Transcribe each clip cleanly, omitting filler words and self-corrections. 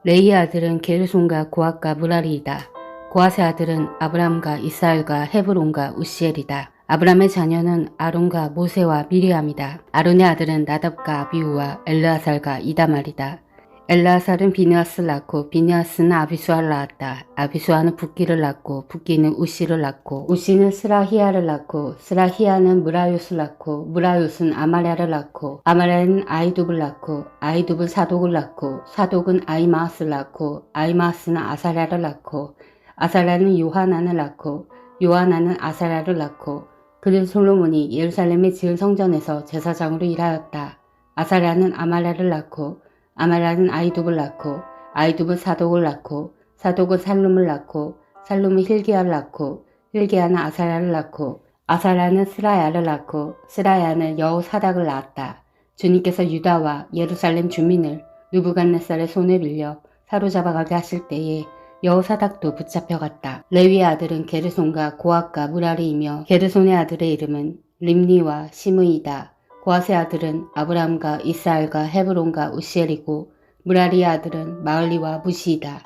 레이의 아들은 게르손과 고앗과 무라리이다. 고앗의 아들은 아브람과 이스라엘과 헤브론과 우시엘이다. 아브람의 자녀는 아론과 모세와 미리암이다. 아론의 아들은 나답과 아비우와 엘르아살과 이다말이다. 엘르아살은 비느하스를 낳고 비느하스는 아비수아를 낳았다. 아비수아는 붓기를 낳고 붓기는 우시를 낳고 우시는 스라히야를 낳고 스라히야는 무라요스를 낳고 무라요스는 아마랴를 낳고 아마랴는 아이둡을 낳고 아이둡은 사독을 낳고 사독은 아이마아스를 낳고 아이마아스는 아사랴를 낳고 아사랴는 요하난을 낳고 요하난은 아사랴를 낳고 그는 솔로몬이 예루살렘에 지은 성전에서 제사장으로 일하였다. 아사랴는 아말랴를 낳고 아말랴는 아이둡을 낳고 아이둡은 사독을 낳고 사독은 살룸을 낳고 살룸은 힐기야를 낳고 힐기야는 아사랴를 낳고 아사랴는 스라야를 낳고 스라야는 여호사닥을 낳았다. 주님께서 유다와 예루살렘 주민을 느부갓네살의 손에 빌려 사로잡아가게 하실 때에 여호사닥도 붙잡혀갔다. 레위의 아들은 게르손과 고앗과 무라리이며 게르손의 아들의 이름은 림니와 시므이다. 고앗의 아들은 아브람과 이스라엘과 헤브론과 우시엘이고 무라리의 아들은 마을리와 무시이다.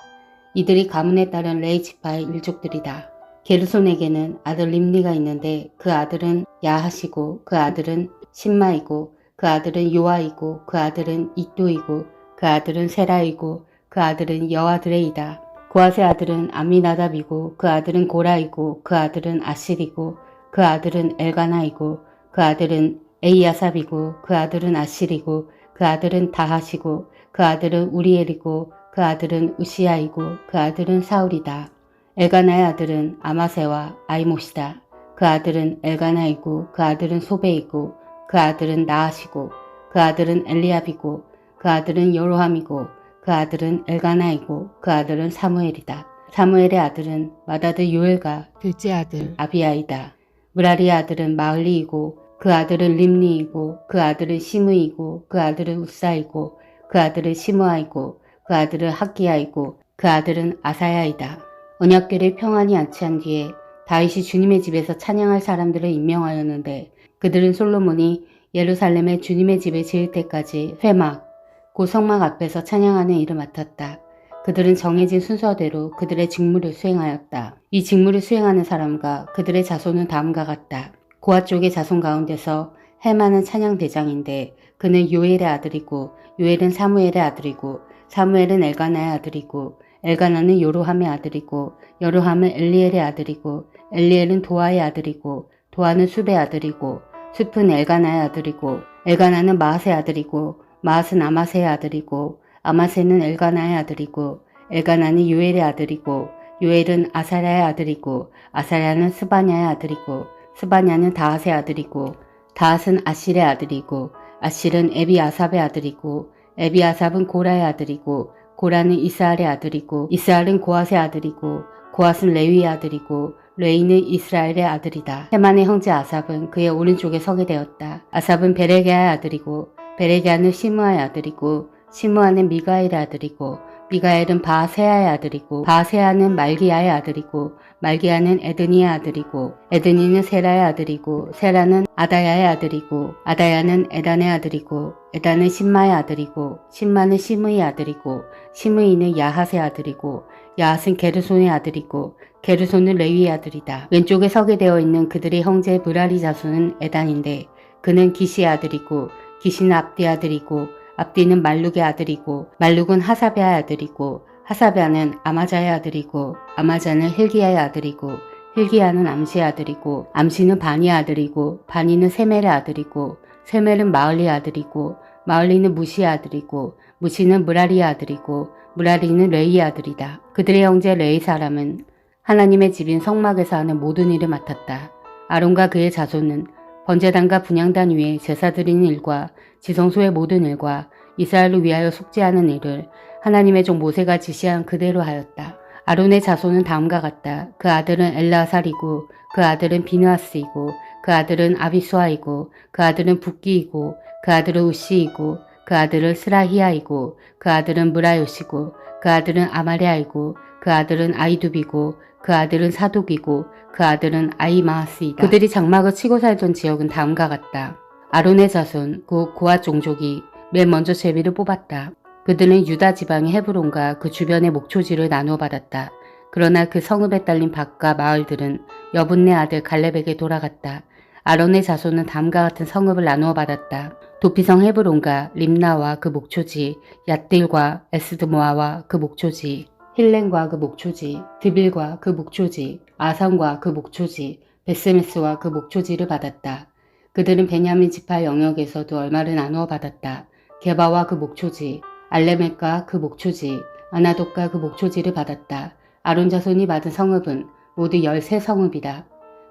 이들이 가문에 따른 레위 지파의 일족들이다. 게르손에게는 아들 림니가 있는데 그 아들은 야하시고 그 아들은 신마이고 그 아들은 요아이고 그 아들은 이또이고 그 아들은 세라이고 그 아들은 여아드레이다. 고앗의 아들은 암미나답이고 그 아들은 고라이고 그 아들은 아실이고 그 아들은 엘가나이고 그 아들은 에이아삽이고 그 아들은 아실이고 그 아들은 다하시고 그 아들은 우리엘이고 그 아들은 우시야이고 그 아들은 사울이다. 엘가나의 아들은 아마세와 아이못이다. 그 아들은 엘가나이고 그 아들은 소베이고 그 아들은 나하시고 그 아들은 엘리압이고 그 아들은 여로함이고 그 아들은 엘가나이고 그 아들은 사무엘이다. 사무엘의 아들은 마다드 요엘과 둘째 아들 아비아이다. 무라리의 아들은 마을리이고 그 아들은 림니이고 그 아들은 시므이고 그 아들은 우사이고 그 아들은 시므아이고 그 아들은 학기야이고 그 아들은 아사야이다. 언약궤를 평안히 안치한 뒤에 다윗이 주님의 집에서 찬양할 사람들을 임명하였는데 그들은 솔로몬이 예루살렘에 주님의 집을 지을 때까지 회막 곧 성막 앞에서 찬양하는 일을 맡았다. 그들은 정해진 순서대로 그들의 직무를 수행하였다. 이 직무를 수행하는 사람과 그들의 자손은 다음과 같다. 고앗 쪽의 자손 가운데서 헤만은 찬양 대장인데 그는 요엘의 아들이고 요엘은 사무엘의 아들이고 사무엘은 엘가나의 아들이고 엘가나는 요로함의 아들이고 여로함은 엘리엘의 아들이고 엘리엘은 도아의 아들이고 도아는 숲의 아들이고 숲은 엘가나의 아들이고 엘가나는 마앗의 아들이고 마앗은 아마세의 아들이고 아마세는 엘가나의 아들이고 엘가나는 요엘의 아들이고 요엘은 아사랴의 아들이고 아사랴는 스바냐의 아들이고 스바냐는 다핫의 아들이고 다핫은 아실의 아들이고 아실은 에비아삽의 아들이고 에비아삽은 고라의 아들이고 고라는 이스라엘의 아들이고 이스라엘은 고앗의 아들이고 고앗은 레위의 아들이고 레위는 이스라엘의 아들이다. 헤만의 형제 아삽은 그의 오른쪽에 서게 되었다. 아삽은 베레게아의 아들이고 베레게아는 시므아의 아들이고 시므아는 미가엘의 아들이고 미가엘은 바세아의 아들이고 바세아는 말기야의 아들이고 말기야는 에드니의 아들이고 에드니는 세라의 아들이고 세라는 아다야의 아들이고 아다야는 에단의 아들이고 에단은 신마의 아들이고 신마는 시므의 아들이고 시므이는 야핫의 아들이고 야핫은 게르손의 아들이고 게르손은 레위의 아들이다. 왼쪽에 서게 되어 있는 그들의 형제 무라리 자손은 에단인데 그는 기시의 아들이고 기시는 압디 아들이고 압디는 말룩의 아들이고 말룩은 하사베의 아들이고 하사베는 아마자의 아들이고 아마자는 힐기야의 아들이고 힐기야는 암시의 아들이고 암시는 바니의 아들이고 바니는 세멜의 아들이고 세멜은 마을리의 아들이고 마을리는 무시의 아들이고 무시는 무라리의 아들이고 무라리는 레이의 아들이다. 그들의 형제 레이 사람은 하나님의 집인 성막에서 하는 모든 일을 맡았다. 아론과 그의 자손은 번제단과 분향단 위에 제사 드리는 일과 지성소의 모든 일과 이스라엘을 위하여 속죄하는 일을 하나님의 종 모세가 지시한 그대로 하였다. 아론의 자손은 다음과 같다. 그 아들은 엘라살이고 그 아들은 비느하스이고 그 아들은 아비수아이고 그 아들은 붓기이고 그 아들은 우시이고 그 아들은 스라히야이고 그 아들은 무라요시고 그 아들은 아마랴이고 그 아들은 아이둡이고 그 아들은 사독이고 그 아들은 아이마하스이다. 그들이 장막을 치고 살던 지역은 다음과 같다. 아론의 자손 곧 고앗 종족이 맨 먼저 제비를 뽑았다. 그들은 유다 지방의 헤브론과 그 주변의 목초지를 나누어 받았다. 그러나 그 성읍에 딸린 밭과 마을들은 여분네 아들 갈렙에게 돌아갔다. 아론의 자손은 다음과 같은 성읍을 나누어 받았다. 도피성 헤브론과 림나와 그 목초지, 얏딜과 에스드모아와 그 목초지, 힐렌과 그 목초지, 드빌과 그 목초지, 아산과 그 목초지, 베스메스와 그 목초지를 받았다. 그들은 베냐민 지파 영역에서도 얼마를 나누어 받았다. 게바와 그 목초지, 알레멕과 그 목초지, 아나돗과 그 목초지를 받았다. 아론 자손이 받은 성읍은 모두 13성읍이다.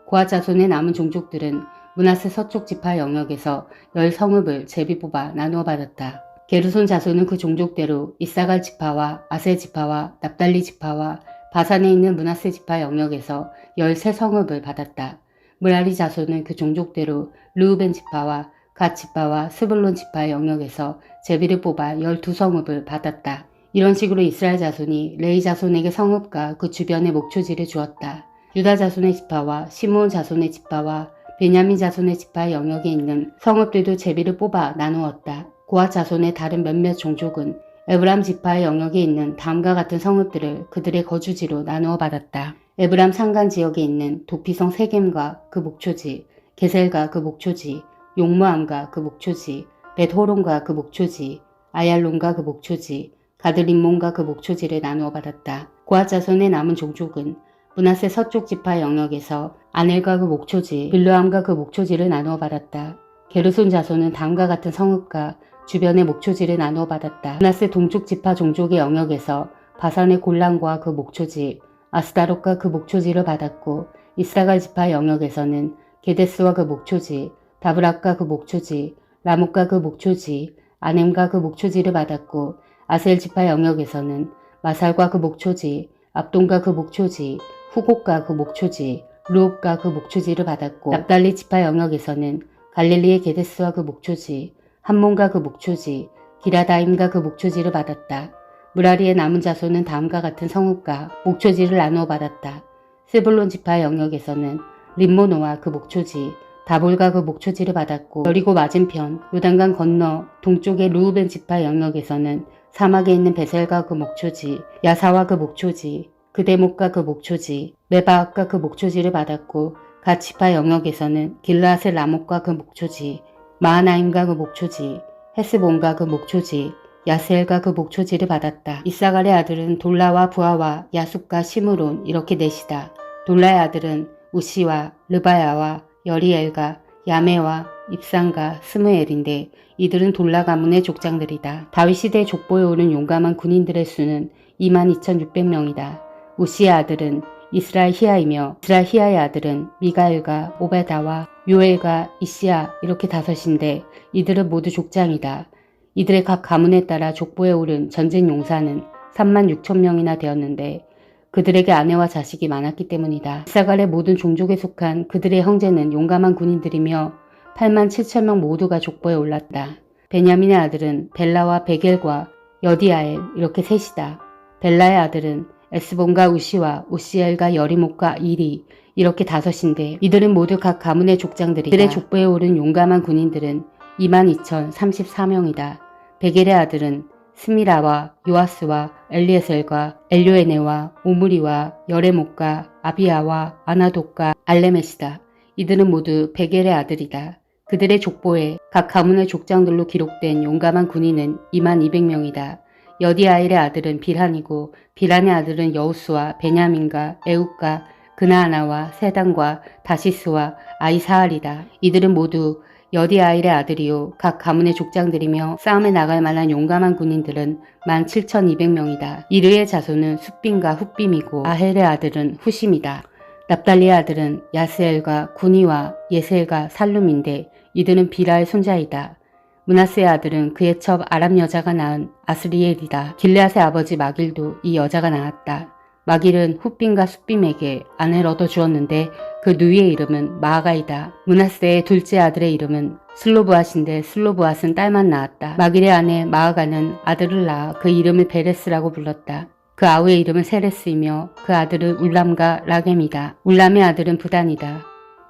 고아 자손의 남은 종족들은 므낫세 서쪽 지파 영역에서 10성읍을 제비 뽑아 나누어 받았다. 게르손 자손은 그 종족대로 이사갈 지파와 아세 지파와 납달리 지파와 바산에 있는 므낫세 지파 영역에서 13성읍을 받았다. 므라리 자손은 그 종족대로 르우벤 지파와 갓 지파와 스불론 지파 영역에서 제비를 뽑아 12성읍을 받았다. 이런 식으로 이스라엘 자손이 레위 자손에게 성읍과 그 주변의 목초지를 주었다. 유다 자손의 지파와 시므온 자손의 지파와 베냐민 자손의 지파 영역에 있는 성읍들도 제비를 뽑아 나누었다. 고앗 자손의 다른 몇몇 종족은 에브람 지파의 영역에 있는 다음과 같은 성읍들을 그들의 거주지로 나누어 받았다. 에브람 산간 지역에 있는 도피성 세겜과 그 목초지, 게셀과 그 목초지, 용무암과 그 목초지, 벳호론과 그 목초지, 아얄론과 그 목초지, 가드림몬과 그 목초지를 나누어 받았다. 고앗 자손의 남은 종족은 므낫세 서쪽 지파 영역에서 아넬과 그 목초지, 빌르암과 그 목초지를 나누어 받았다. 게르손 자손은 다음과 같은 성읍과 주변의 목초지를 나누어 받았다. 므낫세 동쪽 지파 종족의 영역에서 바산의 골란과 그 목초지, 아스다롯과 그 목초지를 받았고 이사갈 지파 영역에서는 게데스와 그 목초지, 다브락과 그 목초지, 라못과 그 목초지, 아넴과 그 목초지를 받았고 아셀 지파 영역에서는 마살과 그 목초지, 압돈과 그 목초지, 후곡과 그 목초지, 루옵과 그 목초지를 받았고 납달리 지파 영역에서는 갈릴리의 게데스와 그 목초지, 함몬과 그 목초지, 기라다임과 그 목초지를 받았다. 무라리의 남은 자손은 다음과 같은 성읍과 목초지를 나누어 받았다. 스불론 지파 영역에서는 림모노와 그 목초지, 다볼과 그 목초지를 받았고 여리고 맞은편 요단강 건너 동쪽의 루우벤 지파 영역에서는 사막에 있는 베셀과 그 목초지, 야사와 그 목초지, 그데목과 그 목초지, 메바악과 그 목초지를 받았고 갓 지파 영역에서는 길라앗의 라못과 그 목초지, 마하나임과 그 목초지, 헤스본과 그 목초지, 야스엘과 그 목초지를 받았다. 이사갈의 아들은 돌라와 부하와 야숫과 시므론 이렇게 넷이다. 돌라의 아들은 우시와 르바야와 여리엘과 야메와 입상과 스무엘인데 이들은 돌라 가문의 족장들이다. 다윗 시대에 족보에 오른 용감한 군인들의 수는 22,600명이다. 우시의 아들은 이스라엘 히야이며 이스라엘 히야의 아들은 미가엘과 오베다와 요엘과 이시야 이렇게 다섯인데 이들은 모두 족장이다. 이들의 각 가문에 따라 족보에 오른 전쟁 용사는 36,000명이나 되었는데 그들에게 아내와 자식이 많았기 때문이다. 이사갈의 모든 종족에 속한 그들의 형제는 용감한 군인들이며 87,000명 모두가 족보에 올랐다. 베냐민의 아들은 벨라와 베겔과 여디아엘 이렇게 셋이다. 벨라의 아들은 에스본과 우시와 우시엘과 여리목과 이리 이렇게 다섯인데 이들은 모두 각 가문의 족장들이다. 이들의 족보에 오른 용감한 군인들은 22,034명이다. 베겔의 아들은 스미라와 요아스와 엘리에셀과 엘료에네와 오므리와 여레목과 아비아와 아나돗과 알레메시다. 이들은 모두 베겔의 아들이다. 그들의 족보에 각 가문의 족장들로 기록된 용감한 군인은 22,000명이다. 여디아일의 아들은 빌한이고 빌한의 아들은 여우스와 베냐민과 에욱과 그나아나와 세단과 다시스와 아이사알이다. 이들은 모두 여디아일의 아들이요 각 가문의 족장들이며 싸움에 나갈 만한 용감한 군인들은 17,200명이다. 이르의 자손은 숫빔과 훗빔이고 아헬의 아들은 후심이다. 납달리의 아들은 야스엘과 구니와 예셀과 살룸인데 이들은 비라의 손자이다. 므낫세의 아들은 그의 첩 아람 여자가 낳은 아스리엘이다. 길르앗의 아버지 마길도 이 여자가 낳았다. 마길은 훗빔과 숫빔에게 아내를 얻어주었는데 그 누이의 이름은 마아가이다. 므낫세의 둘째 아들의 이름은 슬로브앗인데 슬로브앗은 딸만 낳았다. 마길의 아내 마아가는 아들을 낳아 그 이름을 베레스라고 불렀다. 그 아우의 이름은 세레스이며 그 아들은 울람과 라겜이다. 울람의 아들은 부단이다.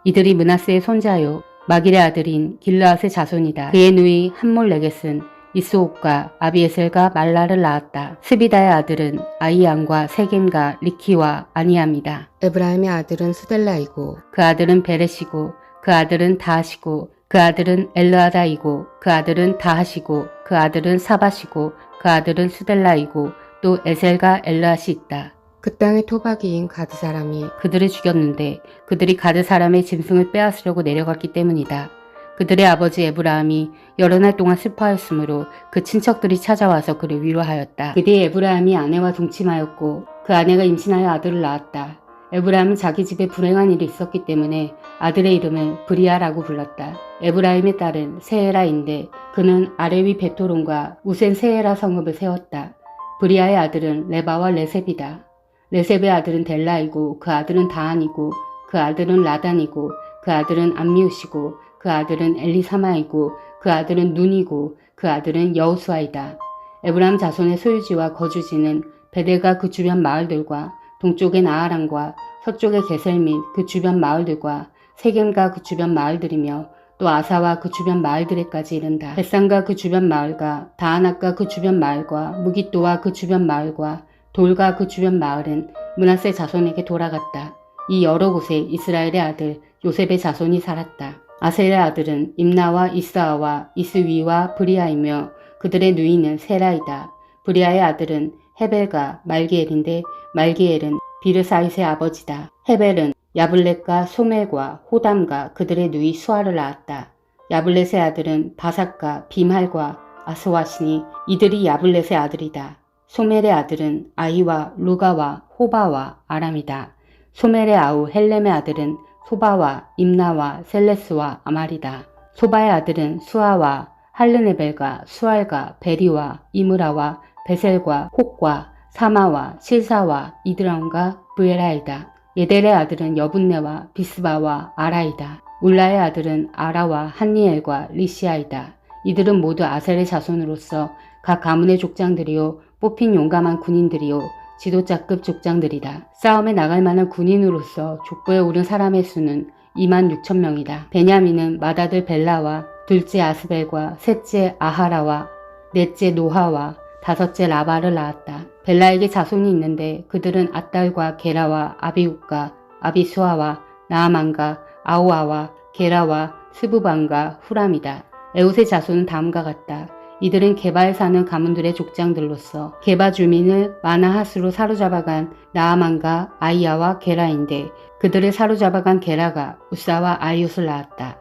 이들이 므낫세의 손자요 마길의 아들인 길르앗의 자손이다. 그의 누이 함몰레겟은 이스옥과 아비에셀과 말라를 낳았다. 스비다의 아들은 아이안과 세겜과 리키와 아니아입니다. 에브라임의 아들은 스델라이고 그 아들은 베레시고 그 아들은 다하시고 그 아들은 엘르아다이고 그 아들은 다하시고 그 아들은 사바시고 그 아들은 스델라이고 또 에셀과 엘르앗이 있다. 그 땅의 토박이인 가드 사람이 그들을 죽였는데 그들이 가드 사람의 짐승을 빼앗으려고 내려갔기 때문이다. 그들의 아버지 에브라함이 여러 날 동안 슬퍼하였으므로 그 친척들이 찾아와서 그를 위로하였다. 그 뒤에 에브라함이 아내와 동침하였고 그 아내가 임신하여 아들을 낳았다. 에브라함은 자기 집에 불행한 일이 있었기 때문에 아들의 이름을 브리아라고 불렀다. 에브라임의 딸은 세에라인데 그는 아레위 베토론과 우센 세에라 성읍을 세웠다. 브리아의 아들은 레바와 레셉이다. 레셉의 아들은 델라이고 그 아들은 다한이고 그 아들은 라단이고 그 아들은 암미우시고 그 아들은 엘리사마이고 그 아들은 눈이고 그 아들은 여우수아이다. 에브라임 자손의 소유지와 거주지는 베델과 그 주변 마을들과 동쪽의 나아란과 서쪽의 게셀 및 그 주변 마을들과 세겜과 그 주변 마을들이며 또 아사와 그 주변 마을들에까지 이른다. 벳산과 그 주변 마을과 다하낙과 그 주변 마을과 무깃도와 그 주변 마을과 돌과 그 주변 마을은 므낫세 자손에게 돌아갔다. 이 여러 곳에 이스라엘의 아들 요셉의 자손이 살았다. 아셀의 아들은 임나와 이스아와 이스위와 브리아이며 그들의 누이는 세라이다. 브리아의 아들은 헤벨과 말기엘인데 말기엘은 비르사잇의 아버지다. 헤벨은 야블렛과 소멜과 호담과 그들의 누이 수아를 낳았다. 야블렛의 아들은 바삭과 빔할과 아스와시니 이들이 야블렛의 아들이다. 소멜의 아들은 아이와 루가와 호바와 아람이다. 소멜의 아우 헬렘의 아들은 소바와 임나와 셀레스와 아말이다. 소바의 아들은 수아와 할르네벨과 수알과 베리와 이므라와 베셀과 혹과 사마와 실사와 이드람과 브에라이다. 예델의 아들은 여분네와 비스바와 아라이다. 울라의 아들은 아라와 한니엘과 리시아이다. 이들은 모두 아셀의 자손으로서 각 가문의 족장들이요 뽑힌 용감한 군인들이요 지도자급 족장들이다. 싸움에 나갈 만한 군인으로서 족보에 오른 사람의 수는 26,000명이다. 베냐민은 맏아들 벨라와 둘째 아스벨과 셋째 아하라와 넷째 노하와 다섯째 라바를 낳았다. 벨라에게 자손이 있는데 그들은 앗달과 게라와 아비웃과 아비수아와 나아만과 아우아와 게라와 스부반과 후람이다. 에웃의 자손은 다음과 같다. 이들은 게바에 사는 가문들의 족장들로서 게바 주민을 마나하스로 사로잡아간 나아만과 아이야와 게라인데 그들을 사로잡아간 게라가 우사와 아이웃을 낳았다.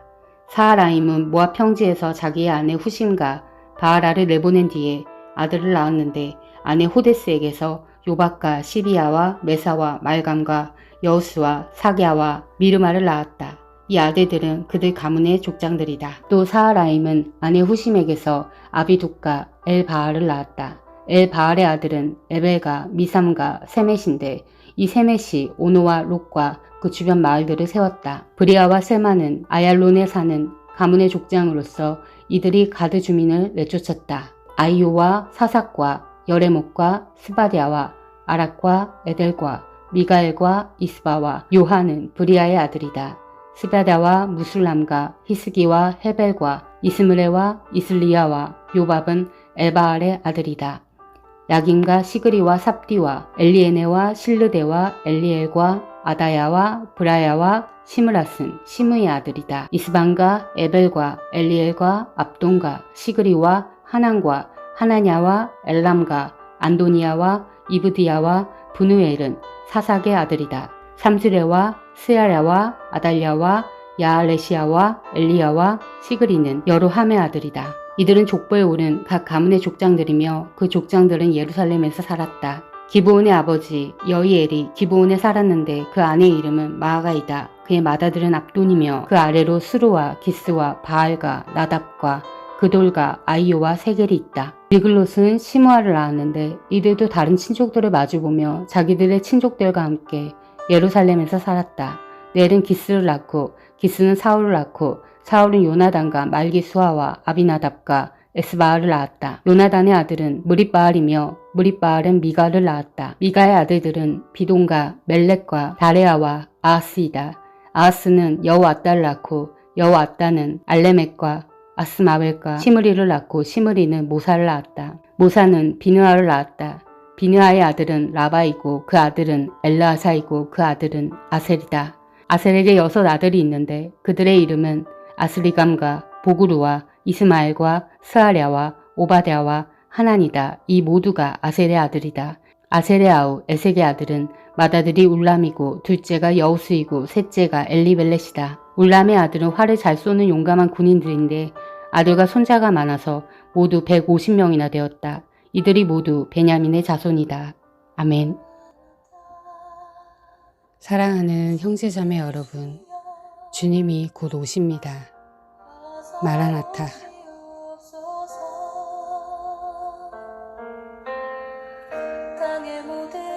사하라임은 모압 평지에서 자기의 아내 후심과 바하라를 내보낸 뒤에 아들을 낳았는데 아내 호데스에게서 요박과 시비야와 메사와 말감과 여우스와 사갸와 미르마를 낳았다. 이 아들들은 그들 가문의 족장들이다. 또 사하라임은 아내 후심에게서 아비둑과 엘바알을 낳았다. 엘바알의 아들은 에벨과 미삼과 세멧인데 이 세멧이 오노와 롯과 그 주변 마을들을 세웠다. 브리아와 세마는 아얄론에 사는 가문의 족장으로서 이들이 가드 주민을 내쫓았다. 아이오와 사삭과 여레목과 스바디아와 아락과 에델과 미가엘과 이스바와 요한은 브리아의 아들이다. 스바다와 무술람과 히스기와 헤벨과 이스므레와 이슬리야와 요밥은 에바알의 아들이다. 야김과 시그리와 삽디와 엘리에네와 실르데와 엘리엘과 아다야와 브라야와 시므라스는 시므의 아들이다. 이스반과 에벨과 엘리엘과 압돈과 시그리와 하난과 하나냐와 엘람과 안도니아와 이브디야와 브누엘은 사삭의 아들이다. 삼스레와 스야랴와 아달랴와 야알레시아와 엘리야와 시그리는 여로함의 아들이다. 이들은 족보에 오른 각 가문의 족장들이며 그 족장들은 예루살렘에서 살았다. 기브온의 아버지 여이엘이 기브온에 살았는데 그 아내의 이름은 마아가이다. 그의 맏아들은 압돈이며 그 아래로 스루와 기스와 바알과 나답과 그돌과 아이오와 세겔이 있다. 미글롯은 시므아를 낳았는데 이들도 다른 친족들을 마주보며 자기들의 친족들과 함께 예루살렘에서 살았다. 넬은 기스를 낳고 기스는 사울을 낳고 사울은 요나단과 말기수아와 아비나답과 에스바알을 낳았다. 요나단의 아들은 무릿바알이며 무릿바알은 미가를 낳았다. 미가의 아들들은 비돈과 멜렉과 다레아와 아하스이다. 아하스는 여우앗다를 낳고 여우앗다는 알레멕과 아스마웰과 시므리를 낳고 시므리는 모사를 낳았다. 모사는 비느하를 낳았다. 비느하의 아들은 라바이고 그 아들은 엘르아사이고 그 아들은 아셀이다. 아셀에게 6 아들이 있는데 그들의 이름은 아스리감과 보그루와 이스마엘과 스아랴와 오바댜와 하난이다. 이 모두가 아셀의 아들이다. 아셀의 아우 에색의 아들은 맏아들이 울람이고 둘째가 여우스이고 셋째가 엘리벨렛이다. 울람의 아들은 활을 잘 쏘는 용감한 군인들인데 아들과 손자가 많아서 모두 150명이나 되었다. 이들이 모두 베냐민의 자손이다. 아멘. 사랑하는 형제자매 여러분, 주님이 곧 오십니다. 마라나타. 땅의 모든